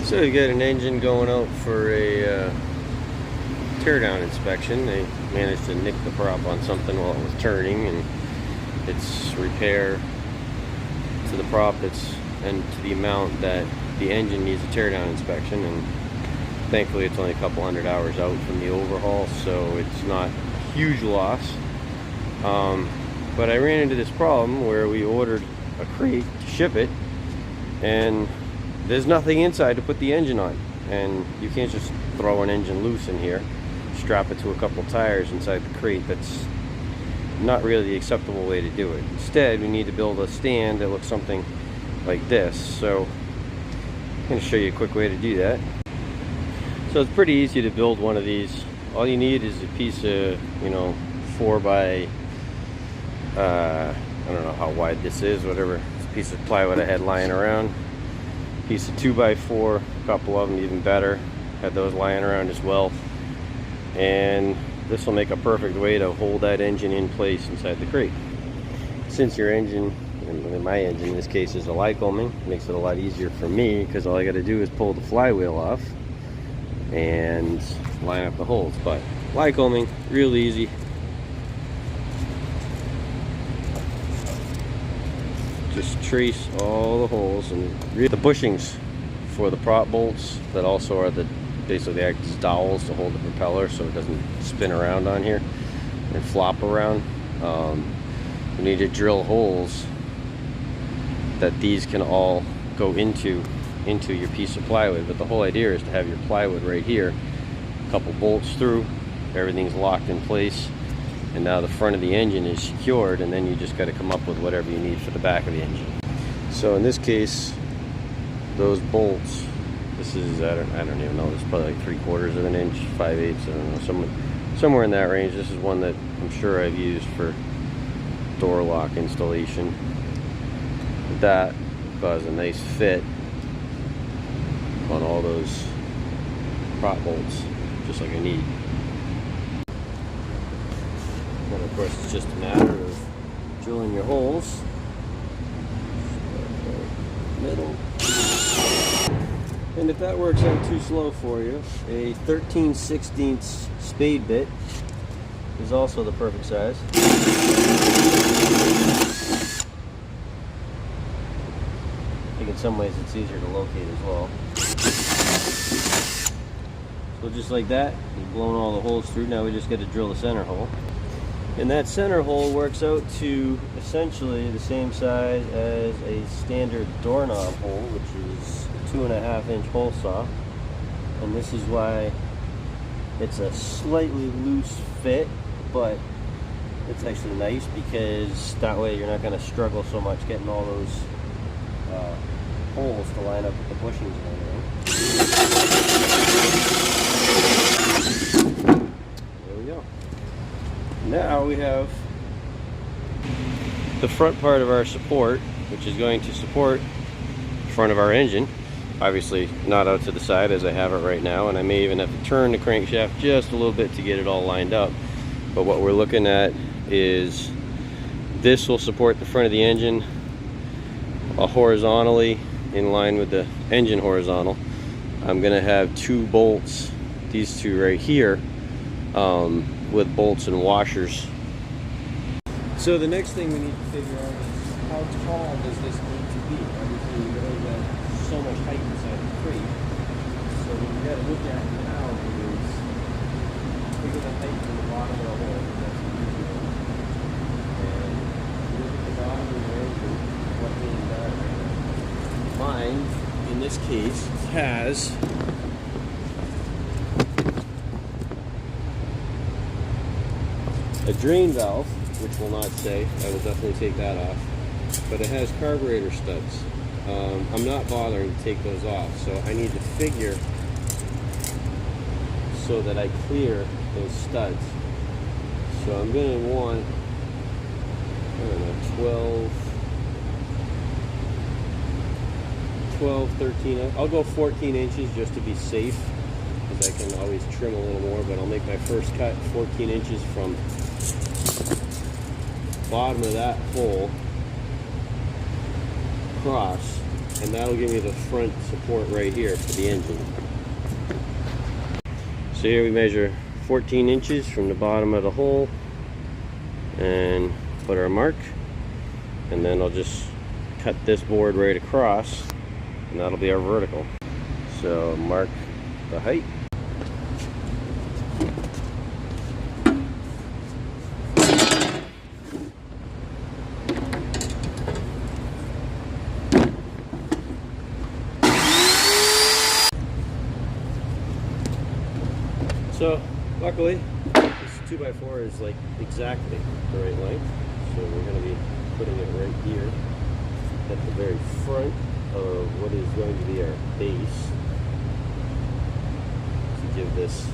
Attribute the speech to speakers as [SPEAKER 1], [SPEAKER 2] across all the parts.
[SPEAKER 1] So we got an engine going out for a teardown inspection. They managed to nick the prop on something while it was turning, and it's repair to the prop and to the amount that the engine needs a teardown inspection. And thankfully it's only a couple hundred hours out from the overhaul, so it's not a huge loss. But I ran into this problem where we ordered a crate to ship it, and there's nothing inside to put the engine on, and you can't just throw an engine loose in here, strap it to a couple tires inside the crate. That's not really the acceptable way to do it. Instead, we need to build a stand that looks something like this. So I'm going to show you a quick way to do that. So it's pretty easy to build one of these. All you need is a piece of, 4 by I don't know how wide this is, whatever. It's a piece of plywood I had lying around. Piece of 2 by 4, a couple of them even better. Had those lying around as well. And this will make a perfect way to hold that engine in place inside the crate. Since your engine, and my engine in this case is a Lycoming, it makes it a lot easier for me because all I got to do is pull the flywheel off and line up the holes. But Lycoming, real easy. Just trace all the holes, and the bushings for the prop bolts that also are basically act as dowels to hold the propeller so it doesn't spin around on here and flop around. You need to drill holes that these can all go into your piece of plywood. But the whole idea is to have your plywood right here, a couple bolts through, everything's locked in place, and now the front of the engine is secured, and then you just got to come up with whatever you need for the back of the engine. So in this case, those bolts, this is, I don't even know, it's probably like 3/4 of an inch, 5/8, I don't know, somewhere in that range. This is one that I'm sure I've used for door lock installation. That caused a nice fit on all those prop bolts, just like I need. And of course it's just a matter of drilling your holes. Middle. And if that works out too slow for you, a 13/16 spade bit is also the perfect size. I think in some ways it's easier to locate as well. So just like that, we've blown all the holes through. Now we just got to drill the center hole. And that center hole works out to essentially the same size as a standard doorknob hole, which is a 2.5-inch hole saw. And this is why it's a slightly loose fit, but it's actually nice because that way you're not going to struggle so much getting all those holes to line up with the bushings and everything. There we go. Now we have the front part of our support, which is going to support the front of our engine. Obviously not out to the side as I have it right now, and I may even have to turn the crankshaft just a little bit to get it all lined up. But what we're looking at is this will support the front of the engine horizontally in line with the engine horizontal. I'm going to have 2 bolts, these 2 right here, with bolts and washers. So the next thing we need to figure out is how tall does this need to be? Obviously we know that so much height inside the crate. So what we got to look at now is figure the height from the bottom of the hole. That's easier. And look at the bottom of the engine, what being done. Mine, in this case, has a drain valve, which will not say. I will definitely take that off. But it has carburetor studs. I'm not bothering to take those off, so I need to figure so that I clear those studs. So I'm going to want, I don't know, 12, 13, I'll go 14 inches just to be safe, because I can always trim a little more, but I'll make my first cut 14 inches from bottom of that hole across and that'll give me the front support right here for the engine. So here we measure 14 inches from the bottom of the hole and put our mark, and then I'll just cut this board right across, and that'll be our vertical. So mark the height. So luckily this 2x4 is like exactly the right length, so we're going to be putting it right here at the very front of what is going to be our base to give this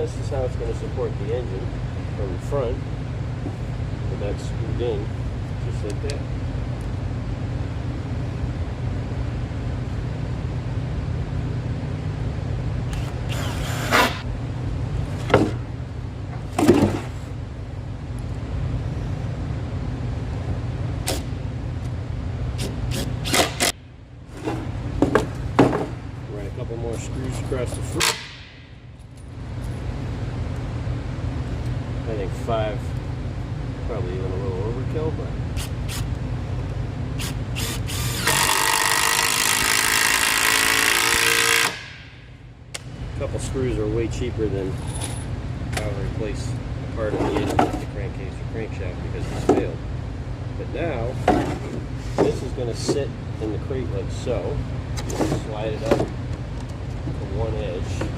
[SPEAKER 1] this is how it's going to support the engine from the front, and that's screwed in just like that. Run a couple more screws across the front. I think 5, probably even a little overkill, but a couple screws are way cheaper than how to replace part of the engine, like the crankcase or crankshaft, because it's failed. But now, this is going to sit in the crate like so. Slide it up to one edge,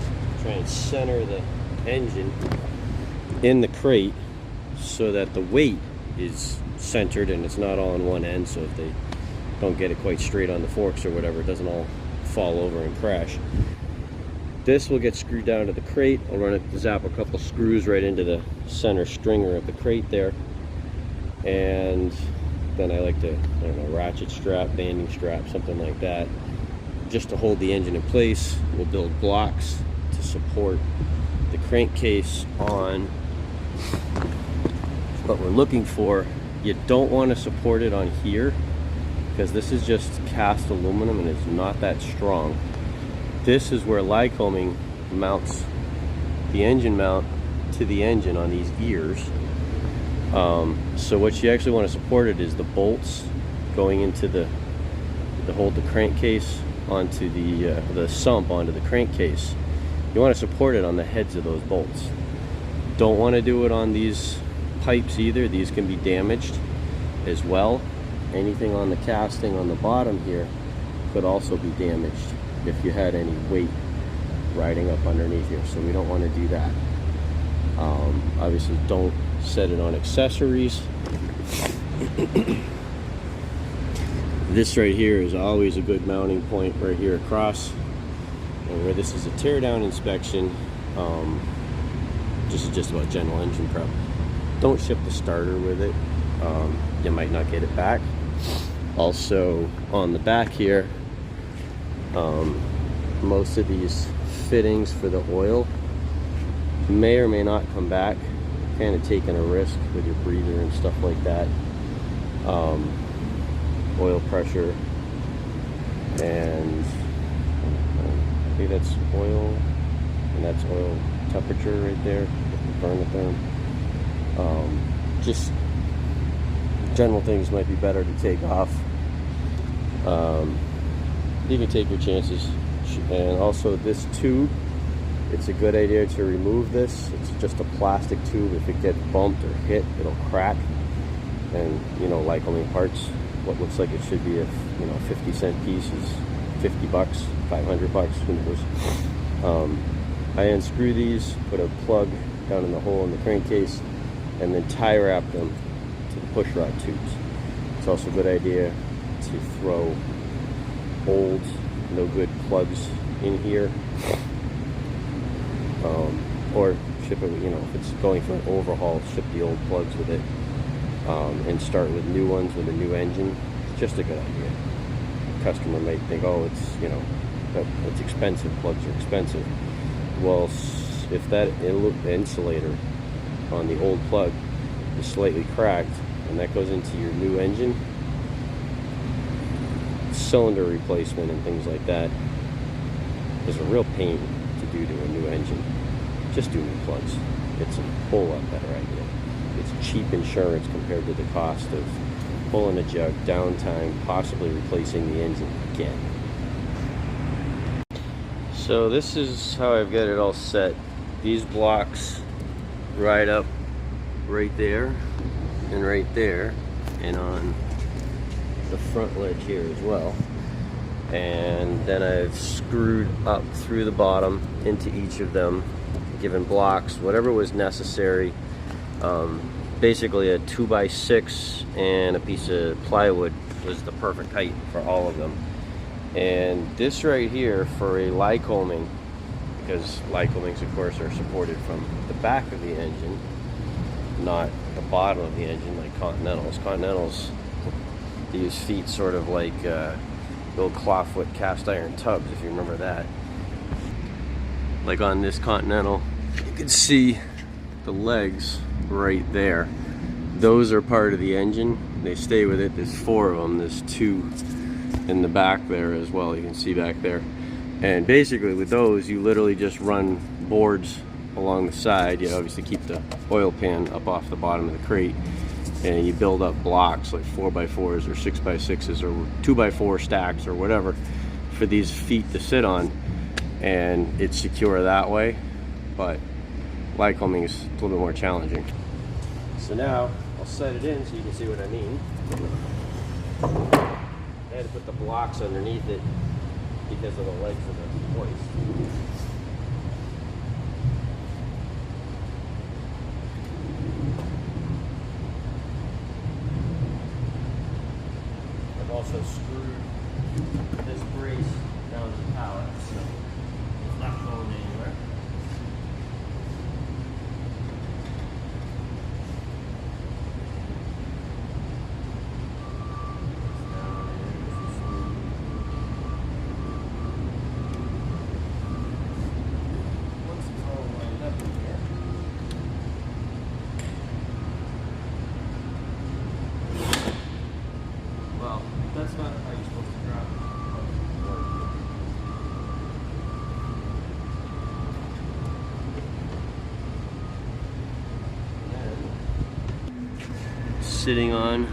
[SPEAKER 1] try and center the engine in the crate so that the weight is centered and it's not all on one end, so if they don't get it quite straight on the forks or whatever, it doesn't all fall over and crash. This will get screwed down to the crate. I'll run it, zap a couple screws right into the center stringer of the crate there, and then I like to, I don't know, ratchet strap, banding strap, something like that, just to hold the engine in place. We'll build blocks to support the crankcase on what we're looking for. You don't want to support it on here because this is just cast aluminum and it's not that strong. This is where Lycoming mounts the engine mount to the engine on these ears. So what you actually want to support it is the bolts going into the hold the crankcase onto the sump onto the crankcase. You want to support it on the heads of those bolts. Don't want to do it on these pipes either. These can be damaged as well. Anything on the casting on the bottom here could also be damaged if you had any weight riding up underneath here, so we don't want to do that. Obviously don't set it on accessories. This right here is always a good mounting point right here across, and where this is a teardown inspection, this is just about general engine prep. Don't ship the starter with it. You might not get it back. Also on the back here, most of these fittings for the oil may or may not come back. Kind of taking a risk with your breather and stuff like that. Oil pressure, and I think that's oil, and that's oil temperature right there. Burn it down. Just general things might be better to take off. You can take your chances. And also this tube, it's a good idea to remove this. It's just a plastic tube. If it gets bumped or hit, it'll crack. And you know, Lycoming parts, what looks like it should be a 50-cent piece is $50, $500, who knows. I unscrew these, put a plug down in the hole in the crankcase, and then tie wrap them to the push rod tubes. It's also a good idea to throw old, no good plugs in here, or ship it, if it's going for an overhaul, ship the old plugs with it, and start with new ones with a new engine. Just a good idea. Customer might think, oh, it's, you know, it's expensive, plugs are expensive. Well, if that insulator on the old plug is slightly cracked and that goes into your new engine, cylinder replacement and things like that is a real pain to do to a new engine. Just do new plugs. It's a whole lot better idea. It's cheap insurance compared to the cost of pulling a jug, downtime, possibly replacing the engine again. So this is how I've got it all set. These blocks ride up right there and right there, and on the front ledge here as well. And then I've screwed up through the bottom into each of them, given blocks, whatever was necessary. Basically a 2x6 and a piece of plywood was the perfect height for all of them. And this right here for a Lycoming, because Lycomings of course are supported from the back of the engine, not the bottom of the engine like Continentals. Continentals, they use feet sort of like the old clawfoot cast iron tubs, if you remember that. Like on this Continental, you can see the legs right there. Those are part of the engine. They stay with it. There's 4 of them. There's 2 in the back there as well. You can see back there. And basically with those, you literally just run boards along the side. You obviously keep the oil pan up off the bottom of the crate, and you build up blocks like 4x4s or 6x6s or 2x4 stacks or whatever for these feet to sit on, and it's secure that way. But Lycoming is a little bit more challenging. So now I'll set it in so you can see what I mean. I had to put the blocks underneath it because of the legs of the hoist. I've also screwed this brace down to the pallet, so it's not going anywhere. That's not how you're supposed to drop it. Sitting on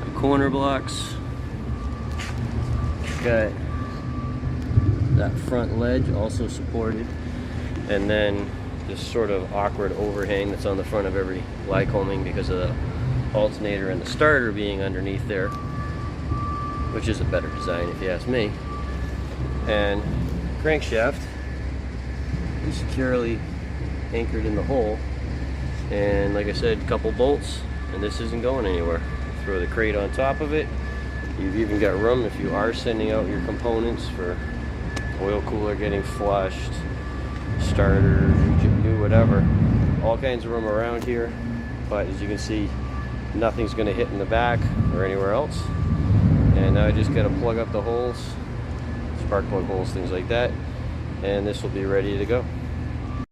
[SPEAKER 1] the corner blocks, got that front ledge also supported, and then this sort of awkward overhang that's on the front of every Lycoming because of the alternator and the starter being underneath there, which is a better design if you ask me. And crankshaft is securely anchored in the hole, and like I said, a couple bolts, and this isn't going anywhere. Throw the crate on top of it. You've even got room if you are sending out your components for oil cooler getting flushed, starter, new whatever, all kinds of room around here. But as you can see, nothing's going to hit in the back or anywhere else. And now I just got to plug up the holes, spark plug holes, things like that, and this will be ready to go.